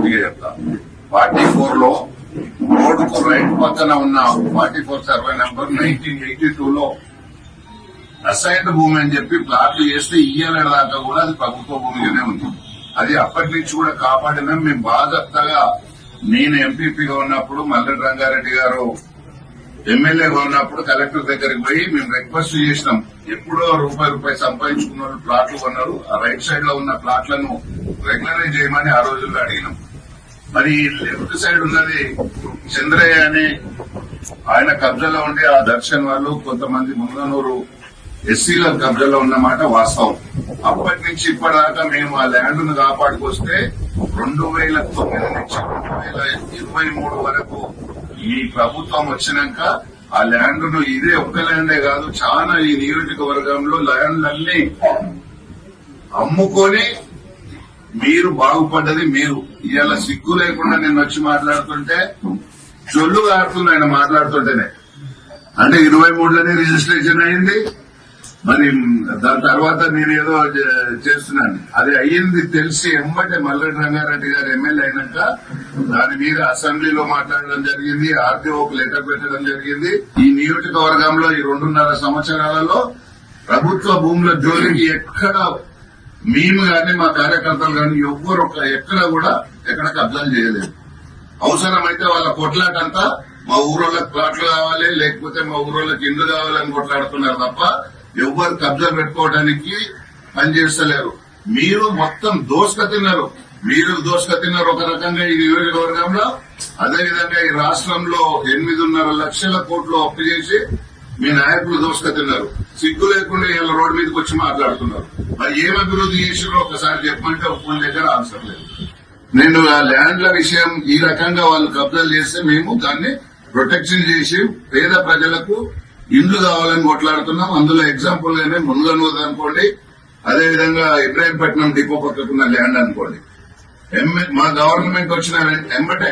సూటిగా చెప్తా. 44 లో రోడ్డుకు రైట్ పక్కన ఉన్న 44 సర్వే నెంబర్ 1982 లో అసైన్డ్ భూమి అని చెప్పి ప్లాట్లు చేస్తే ఇయ్యాల దాకా కూడా అది ప్రభుత్వ భూమిగానే ఉంది. అది అప్పటి నుంచి కూడా కాపాడినా మేము బాధ్యతగా, నేను ఎంపీపీగా ఉన్నప్పుడు మల్లెడ్డి రంగారెడ్డి గారు ఎమ్మెల్యేగా ఉన్నప్పుడు కలెక్టర్ దగ్గరికి పోయి మేము రిక్వెస్ట్ చేసినాం. ఎప్పుడో రూపాయి సంపాదించుకున్న వాళ్ళు ప్లాట్లు కొన్నారు, ఆ రైట్ సైడ్ లో ఉన్న ప్లాట్లను రెగ్యులరైజ్ చేయమని ఆ రోజుల్లో అడిగినాం. మరి లెఫ్ట్ సైడ్ ఉన్నది చంద్రయ్య అని ఆయన కబ్జాలో ఉండి ఆ దర్శన్ వాళ్ళు కొంతమంది ముంగనూరు ఎస్సీల కబ్జాలో ఉన్నమాట వాస్తవం. అప్పటి నుంచి ఇప్పటిదాకా మేము ఆ ల్యాండ్ ను కాపాడుకొస్తే 2009 నుంచి 2023 వరకు ఈ ప్రభుత్వం వచ్చినాక ఆ ల్యాండ్ ను ఇదే ఒక్క ల్యాండే కాదు, చాలా ఈ నియోజకవర్గంలో ల్యాండ్లన్నీ అమ్ముకొని మీరు బాగుపడ్డది మీరు. ఇవాళ సిగ్గు లేకుండా నేను వచ్చి మాట్లాడుతుంటే చొల్లు కారుతుంది ఆయన మాట్లాడుతుంటేనే. అంటే 23లోనే రిజిస్ట్రేషన్ అయింది, మరి దాని తర్వాత నేను ఏదో చేస్తున్నాను. అది అయ్యింది తెలిసి ఎంబటే మల్లెడ్డి రంగారెడ్డి గారు ఎమ్మెల్యే అయినాక దాని మీద అసెంబ్లీలో మాట్లాడడం జరిగింది, ఆర్టీఓకు లెటర్ పెట్టడం జరిగింది. ఈ నియోజకవర్గంలో ఈ 2.5 సంవత్సరాలలో ప్రభుత్వ భూముల జోలికి ఎక్కడ మేము గాని మా కార్యకర్తలు గాని ఎవ్వరు ఎక్కడ కబ్జాలు చేయలేదు. అవసరమైతే వాళ్ళ కొట్లాటంతా మా ఊరోళ్ళకి ప్లాట్లు కావాలి, లేకపోతే మా ఊరోళ్ళకి ఇల్లు కావాలని కొట్లాడుతున్నారు తప్ప ఎవ్వరు కబ్జాలు పెట్టుకోవడానికి పనిచేస్తలేరు. మీరు మొత్తం దోసుక తిన్నారు. మీరు దోసుక తిన్నారు ఒక రకంగా ఈ నియోజకవర్గంలో. అదేవిధంగా ఈ రాష్ట్రంలో 8.5 లక్షల కోట్లు అప్పు చేసి మీ నాయకులు దోసుక తిన్నారు. సిగ్గు లేకుండా ఇలా రోడ్డు మీదకి వచ్చి మాట్లాడుతున్నారు. మరి ఏం అభివృద్ధి చేసిరో ఒకసారి చెప్పమంటే ఒక్కరి దగ్గర ఆన్సర్ లేదు. నేను ఆ ల్యాండ్ల విషయం ఈ రకంగా వాళ్ళు కబ్జాలు చేస్తే మేము దాన్ని ప్రొటెక్షన్ చేసి పేద ప్రజలకు ఇండ్లు కావాలని కొట్లాడుతున్నాం. అందులో ఎగ్జాంపుల్ గానే మున్గనూరు అనుకోండి, అదేవిధంగా ఇబ్రాహీంపట్నం డిపో పక్కకున్న ల్యాండ్ అనుకోండి. మా గవర్నమెంట్ వచ్చిన ఎంబటే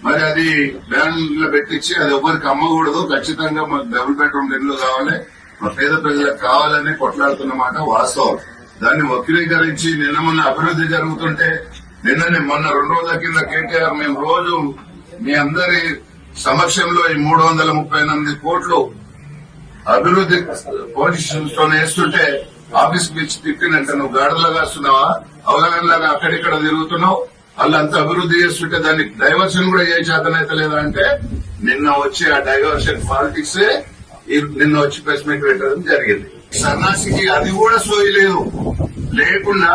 మరి అది ల్యాండ్ లో పెట్టించి అది ఎవరికి అమ్మకూడదు, ఖచ్చితంగా మాకు డబుల్ బెడ్రూమ్ ఇల్లు కావాలి, మా పేద ప్రజలకు కావాలని కొట్లాడుతున్నమాట వాస్తవం. దాన్ని వక్రీకరించి నిన్న మొన్న అభివృద్ధి జరుగుతుంటే మొన్న 2 రోజుల కింద కేటీఆర్ మేము రోజు మీ అందరి సమక్షంలో ఈ 338 కోట్లు అభివృద్ధి పొజిషన్స్ తో వేస్తుంటే ఆఫీస్ పిలిచి తిట్టినంటే నువ్వు గాడిదలాగా వస్తున్నావా, అవలగంలాగా అక్కడిక్కడ తిరుగుతున్నావు, వాళ్ళంతా అభివృద్ధి చేస్తుంటే దాన్ని డైవర్షన్ కూడా ఏ చేతనైతే లేదా అంటే నిన్న వచ్చి ఆ డైవర్షన్ పాలిటిక్స్ నిన్న వచ్చి ప్రెస్ మీట్ పెట్టడం జరిగింది. సన్నాసికి అది కూడా సోయలేదు లేకుండా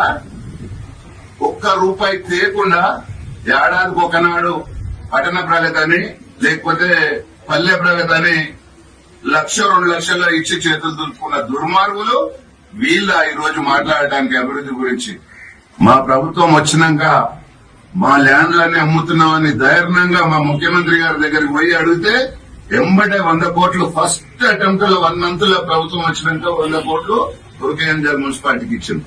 ₹1 తేకుండా ఏడాదికి ఒకనాడు పట్టణ ప్రగతి అని లేకపోతే పల్లె ప్రగతి అని 1,00,000-2 లక్షలు ఇచ్చి చేతులు దులుపుకున్న దుర్మార్గులు వీళ్ళ ఈ రోజు మాట్లాడటానికి అభివృద్ధి గురించి. మా ప్రభుత్వం వచ్చినాక మా ల్యాండ్లన్నీ అమ్ముతున్నామని ధైర్యంగా మా ముఖ్యమంత్రి గారి దగ్గరికి పోయి అడిగితే ఎంబటే 100 కోట్లు ఫస్ట్ అటెంప్ట్ లో 1 మంత్ లో ప్రభుత్వం వచ్చినాక 100 కోట్లు తుర్కేంజల్ మున్సిపాలిటీకి ఇచ్చింది.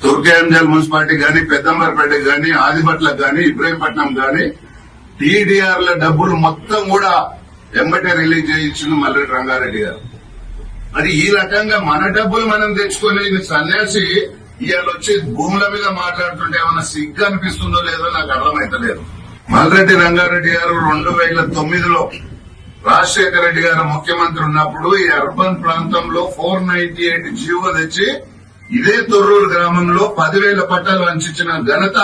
తుర్కేంజల్ మున్సిపాలిటీ గాని, పెద్దంబర్పేటకి గాని, ఆదిపట్లకు గాని, ఇబ్రాహీంపట్నం గాని టీడీఆర్ల డబ్బులు మొత్తం కూడా ఎంబటే రిలీజ్ చేయించింది మల్లెడ్డి రంగారెడ్డి గారు. మరి ఈ రకంగా మన డబ్బులు మనం తెచ్చుకుని సన్యాసి ఇవాళ వచ్చి భూముల మీద మాట్లాడుతుంటే ఏమన్నా సిగ్గు అనిపిస్తుందో లేదో నాకు అర్థమైతలేదు. మల్లెడ్డి రంగారెడ్డి గారు 2009లో రాజశేఖర రెడ్డి గారు ముఖ్యమంత్రి ఉన్నప్పుడు ఈ అర్బన్ ప్రాంతంలో 498 జీవో తెచ్చి ఇదే తొర్రూరు గ్రామంలో 10,000 పట్టాలు వంచిన ఘనత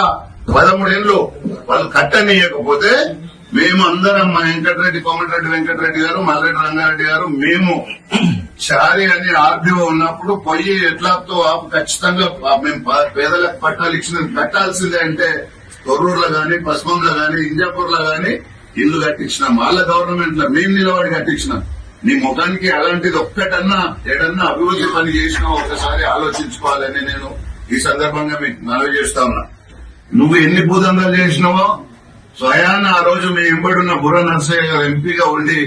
13 ఏళ్లు వాళ్ళు కట్టనీయకపోతే మేము అందరం మా వెంకటరెడ్డి, కోమటిరెడ్డి వెంకటరెడ్డి గారు, మల్లెడ్డి రంగారెడ్డి గారు, మేము చారి అని ఆర్డీఓ ఉన్నప్పుడు పొయ్యి ఎట్లాతో ఖచ్చితంగా మేము పేదలకు పట్టాలు ఇచ్చిన కట్టాల్సిందే అంటే తొర్రూరులో గాని, పశ్చిమంలో గాని, ఇంజాపూర్లో గాని ఇల్లు కట్టించినాం. వాళ్ళ గవర్నమెంట్ లో మేము నిలబడి కట్టించినాం. నీ ముఖానికి అలాంటిది ఒక్కటన్నా ఏడన్నా అభివృద్ధి పని చేసినా ఒకసారి ఆలోచించుకోవాలని నేను ఈ సందర్భంగా మీకు మనవి చేస్తా ఉన్నా. నువ్వు ఎన్ని భూదందాలు చేసినావో స్వయాన ఆ రోజు మీ ఎంబడున్న బుర్ర నర్సయ్య గారు ఎంపీగా ఉండి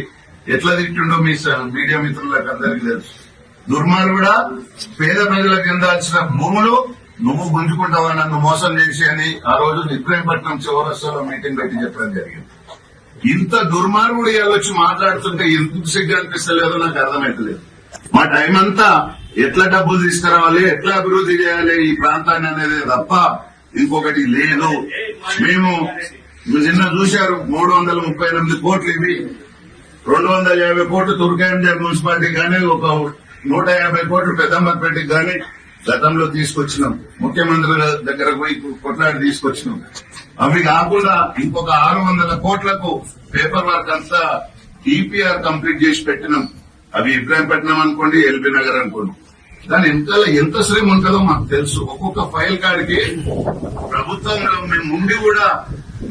ఎట్లా తిట్టుండో మీ మీడియా మిత్రులకు అందరికీ తెలుసు. దుర్మార్గుడా, పేద ప్రజలకు అందాల్సిన భూములు నువ్వు గుంజుకుంటావా నన్ను మోసం చేసి అని ఆ రోజు ఇబ్రాహీంపట్నం చౌరస్తాలో మీటింగ్ పెట్టి చెప్పడం జరిగింది. ఇంత దుర్మార్గుడు వచ్చి మాట్లాడుతుంటే ఎందుకు సిగ్గు అనిపిస్తలేదో నాకు అర్థమైతలేదు. మా టైం అంతా ఎట్లా డబ్బులు తీసుకురావాలి, ఎట్లా అభివృద్ధి చేయాలి ఈ ప్రాంతాన్ని అనేది తప్ప ఇంకొకటి లేదు. మేము నిన్న చూశారు 338 కోట్లు ఇవి, 250 కోట్లు తుర్కాయంజల్ మున్సిపాలిటీ కానీ, ఒక 150 కోట్లు పెద్దంబర్పేటకి కానీ గతంలో తీసుకొచ్చినాం. ముఖ్యమంత్రి దగ్గర పోయి కొట్లాడి తీసుకొచ్చినాం. అవి కాకుండా ఇంకొక 600 కోట్లకు పేపర్ వర్క్ అంతా ఈపీఆర్ కంప్లీట్ చేసి పెట్టినాం. అవి ఇబ్రాహీంపట్నం అనుకోండి, ఎల్బీ నగర్ అనుకోండి. దాని ఎంత శ్రమ ఉంటుందో మాకు తెలుసు. ఒక్కొక్క ఫైల్ కాడికి ప్రభుత్వంలో మేము ఉండి కూడా,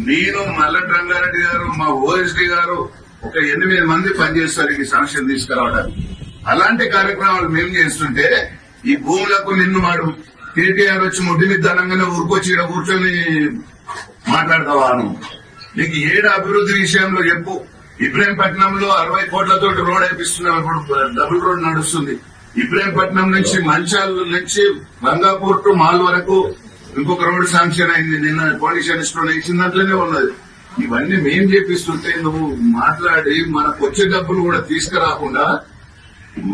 నేను మల్లెట్ రంగారెడ్డి గారు, మా ఓఎస్డీ గారు ఒక 8 మంది పనిచేస్తారు ఈ శాంక్షన్ తీసుకురావడానికి. అలాంటి కార్యక్రమాలు మేము చేస్తుంటే ఈ భూములకు నిన్ను వాడు కేటీఆర్ వచ్చి ముడ్డి మీద ధనంగానే ఊరుకొచ్చి ఇక్కడ కూర్చొని మాట్లాడతావా? నీకు ఏడు అభివృద్ధి విషయంలో చెప్పు. ఇబ్రాహీంపట్నంలో 60 కోట్లతో రోడ్ వేపిస్తున్నాం. ఇప్పుడు డబుల్ రోడ్ నడుస్తుంది. ఇబ్రాహీంపట్నం నుంచి మంచాల నుంచి రంగాపూర్ టు మాల్ వరకు ఇంకొక రోడ్ శాంక్షన్ అయింది. నిన్న పొలిటీషియన్స్ వేసిన దాంట్లోనే ఉన్నది. ఇవన్నీ మేం చేపిస్తుంటే నువ్వు మాట్లాడి మనకు వచ్చే డబ్బులు కూడా తీసుకురాకుండా,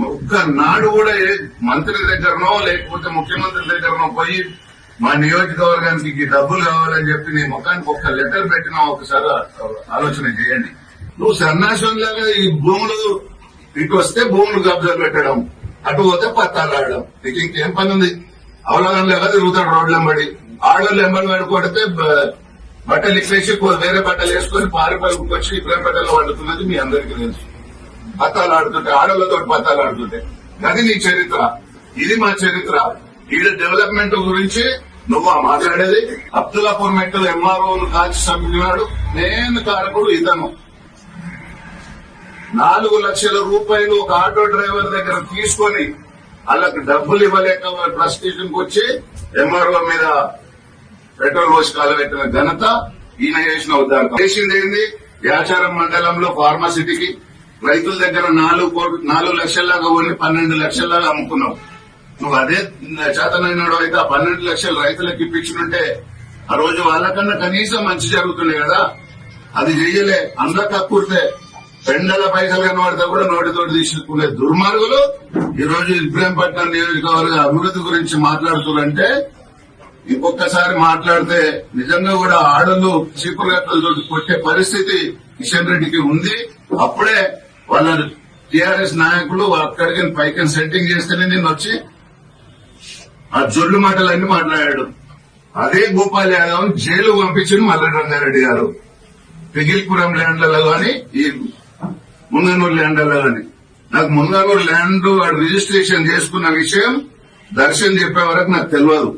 ఒక్క నాడు కూడా మంత్రి దగ్గరనో లేకపోతే ముఖ్యమంత్రి దగ్గరనో పోయి మా నియోజకవర్గానికి ఈ డబ్బులు కావాలని చెప్పి నీ ముఖానికి ఒక్క లెటర్ పెట్టినా ఒకసారి ఆలోచన చేయండి. నువ్వు సన్నాసంలాగా ఈ భూములు ఇటు వస్తే భూములు కబ్జాలు పెట్టడం, అటు పోతే పత్తాలు ఆడడం, నీకు ఇంకేం పని ఉంది? అవలగంలాగా తిరుగుతాడు రోడ్లు వెంబడి. ఆడోళ్ళు వెంబడి పడుకోడితే బట్టలు ఇప్పేసి వేరే బట్టలు వేసుకుని పారిపోయి వచ్చి ఇబ్రాహీంపట్నంలో వండుతున్నది మీ అందరికీ తెలుసు. పత్తాలు ఆడుతుంటే, ఆడోళ్లతో పత్తాలు ఆడుతుంటే అది నీ చరిత్ర. ఇది మా చరిత్ర. ఈడ డెవలప్మెంట్ గురించి నువ్వు మాట్లాడేది. అబ్దుల్లాపూర్ మెట్టలు ఎంఆర్ఓను కాల్చి చంపినాడు, నేను కారకుడు ఇతను. 4 లక్షల రూపాయలు ఒక ఆటో డ్రైవర్ దగ్గర తీసుకొని వాళ్ళకి డబ్బులు ఇవ్వలేక ప్రెస్ స్టేషన్ కు వచ్చి ఎంఆర్ఓ మీద పెట్రోల్ పోసి కాలబెట్టిన ఘనత ఈయన చేసిన ఉద్దారకం. చేసింది ఏంది? యాచారం మండలంలో ఫార్మాసిటీకి రైతుల దగ్గర 4 లక్షల్లాగా ఉండి 12 లక్షల్లాగా అమ్ముకున్నావు. నువ్వు అదే చేతనైనాడు అయితే ఆ 12 లక్షలు రైతులకు ఇప్పించుంటే ఆ రోజు వాళ్ళకన్నా కనీసం మంచి జరుగుతుండే కదా. అది చెయ్యలే. అందరూ కక్కుర్తే. పెండల పైసలు కనబడితే కూడా నోటితోటి తీసుకునే దుర్మార్గులు ఈ రోజు ఇబ్రాహీంపట్నం నియోజకవర్గ అభివృద్ధి గురించి మాట్లాడుతున్నారంటే, ఇంకొకసారి మాట్లాడితే నిజంగా కూడా ఆడలు చీపురు గట్టలతో కొట్టే పరిస్థితి కిషన్ రెడ్డికి ఉంది. అప్పుడే వాళ్ళ టీఆర్ఎస్ నాయకులు అక్కడికి పైకి సెట్టింగ్ చేస్తేనే నేను వచ్చి ఆ జొల్లు మాటలన్నీ మాట్లాడాడు. అదే గోపాల్ యాదవ్ జైలు పంపించింది మల్లెట్ రంగారెడ్డి గారు. పిగిల్పురం ల్యాండ్లలో గాని, ఈ ముంగనూరు ల్యాండ్లలో గాని. నాకు ముంగనూరు ల్యాండ్ రిజిస్ట్రేషన్ చేసుకున్న విషయం దర్శన్ చెప్పే వరకు నాకు తెలియదు.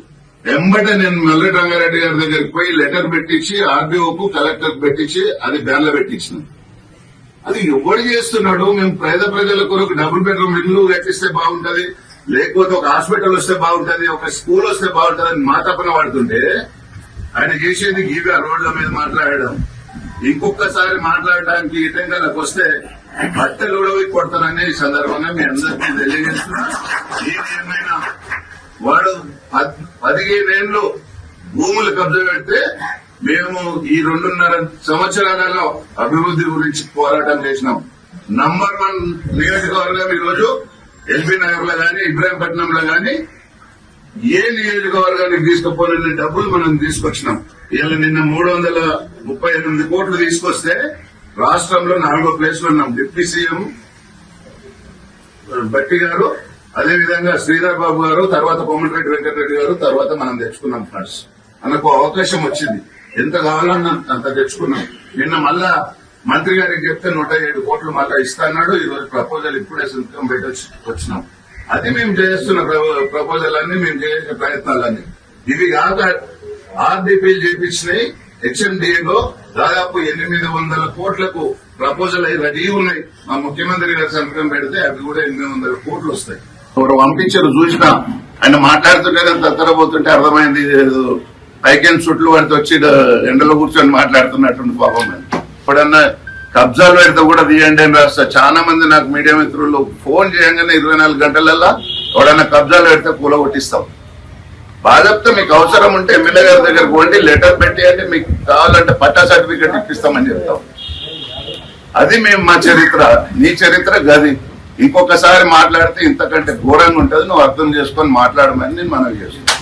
వెంబటే నేను మల్లెట్ రంగారెడ్డి గారి దగ్గరికి పోయి లెటర్ పెట్టించి ఆర్డీఓకు కలెక్టర్ పెట్టించి అది బ్యాన్లో పెట్టించిన. అది ఎవడు చేస్తున్నాడు? మేము పేద ప్రజల కొరకు డబుల్ బెడ్రూమ్ ఇల్లు కట్టిస్తే బాగుంటది, లేకపోతే ఒక హాస్పిటల్ వస్తే బాగుంటది, ఒక స్కూల్ వస్తే బాగుంటది అని మా తపన పడుతుంటే ఆయన చేసేది ఇవే రోడ్ల మీద మాట్లాడడం. ఇంకొకసారి మాట్లాడడానికి ఇటంకలకు వస్తే బట్టలు కూడా కొడతారనే ఈ సందర్భంగా మీ అందరికీ తెలియజేస్తున్నా. ఏమైనా వాడు 15 ఏళ్లు భూములు కబ్జా పెడితే మేము ఈ 2.5 సంవత్సరాలలో అభివృద్ధి గురించి పోరాటం చేసినాం. నంబర్ 1 నియోజకవర్గం ఈరోజు ఎల్బీ నగర్ లో గాని, ఇబ్రాహీంపట్నంలో గాని ఏ నియోజకవర్గానికి తీసుకుపోలేని డబ్బులు మనం తీసుకొచ్చినాం. ఇలా నిన్న 338 కోట్లు తీసుకొస్తే రాష్ట్రంలో 4వ ప్లేస్ లో ఉన్నాం. డిప్యూటీ సీఎం భట్టి గారు, అదేవిధంగా శ్రీధర్ బాబు గారు, తర్వాత కోమటిరెడ్డి వెంకటరెడ్డి గారు, తర్వాత మనం తెచ్చుకున్నాం ఫండ్స్. మనకు అవకాశం వచ్చింది. ఎంత కావాలన్నా అంత తెచ్చుకున్నాం. నిన్న మళ్ళా మంత్రి గారికి చెప్తే 107 కోట్లు మళ్ళా ఇస్తాన్నాడు. ఈ రోజు ప్రపోజల్ ఇప్పుడే సిద్ధం పెట్టి వచ్చినాం. అది మేము చేస్తున్న ప్రపోజల్ అన్ని, మేము చేసే ప్రయత్నాలన్నీ. ఇవి కాక ఆర్డీపీలు చేపించినాయి. హెచ్ఎండిఏలో దాదాపు 800 కోట్లకు ప్రపోజల్ అయి రెడీ ఉన్నాయి. మా ముఖ్యమంత్రి గారు సంతకం పెడితే అవి కూడా 800 కోట్లు వస్తాయి. ఎవరు పంపించారు చూసినా, ఆయన మాట్లాడుతుంటే తత్తరపోతుంటే అర్థమైంది. పైకెన్ చుట్లు పడితే వచ్చి ఎండలో కూర్చొని మాట్లాడుతున్నట్టుంది పాపం. ఇప్పుడన్నా కబ్జాలు పెడితే కూడా తీయండి అని రాస్తా. చాలా మంది నాకు మీడియా మిత్రులు ఫోన్ చేయగానే 24 గంటలల్లా ఎవడన్నా కబ్జాలు పెడితే కూలగొట్టిస్తాం. బాధప్తే మీకు అవసరం ఉంటే ఎమ్మెల్యే గారి దగ్గరకు పోండి, లెటర్ పెట్టేయండి, మీకు కావాలంటే పట్టా సర్టిఫికేట్ ఇప్పిస్తామని చెప్తాం. అది మేము మా చరిత్ర. నీ చరిత్ర గది. ఇంకొకసారి మాట్లాడితే ఇంతకంటే ఘోరంగా ఉంటుంది. నువ్వు అర్థం చేసుకొని మాట్లాడమని నేను మనవి చేస్తున్నాను.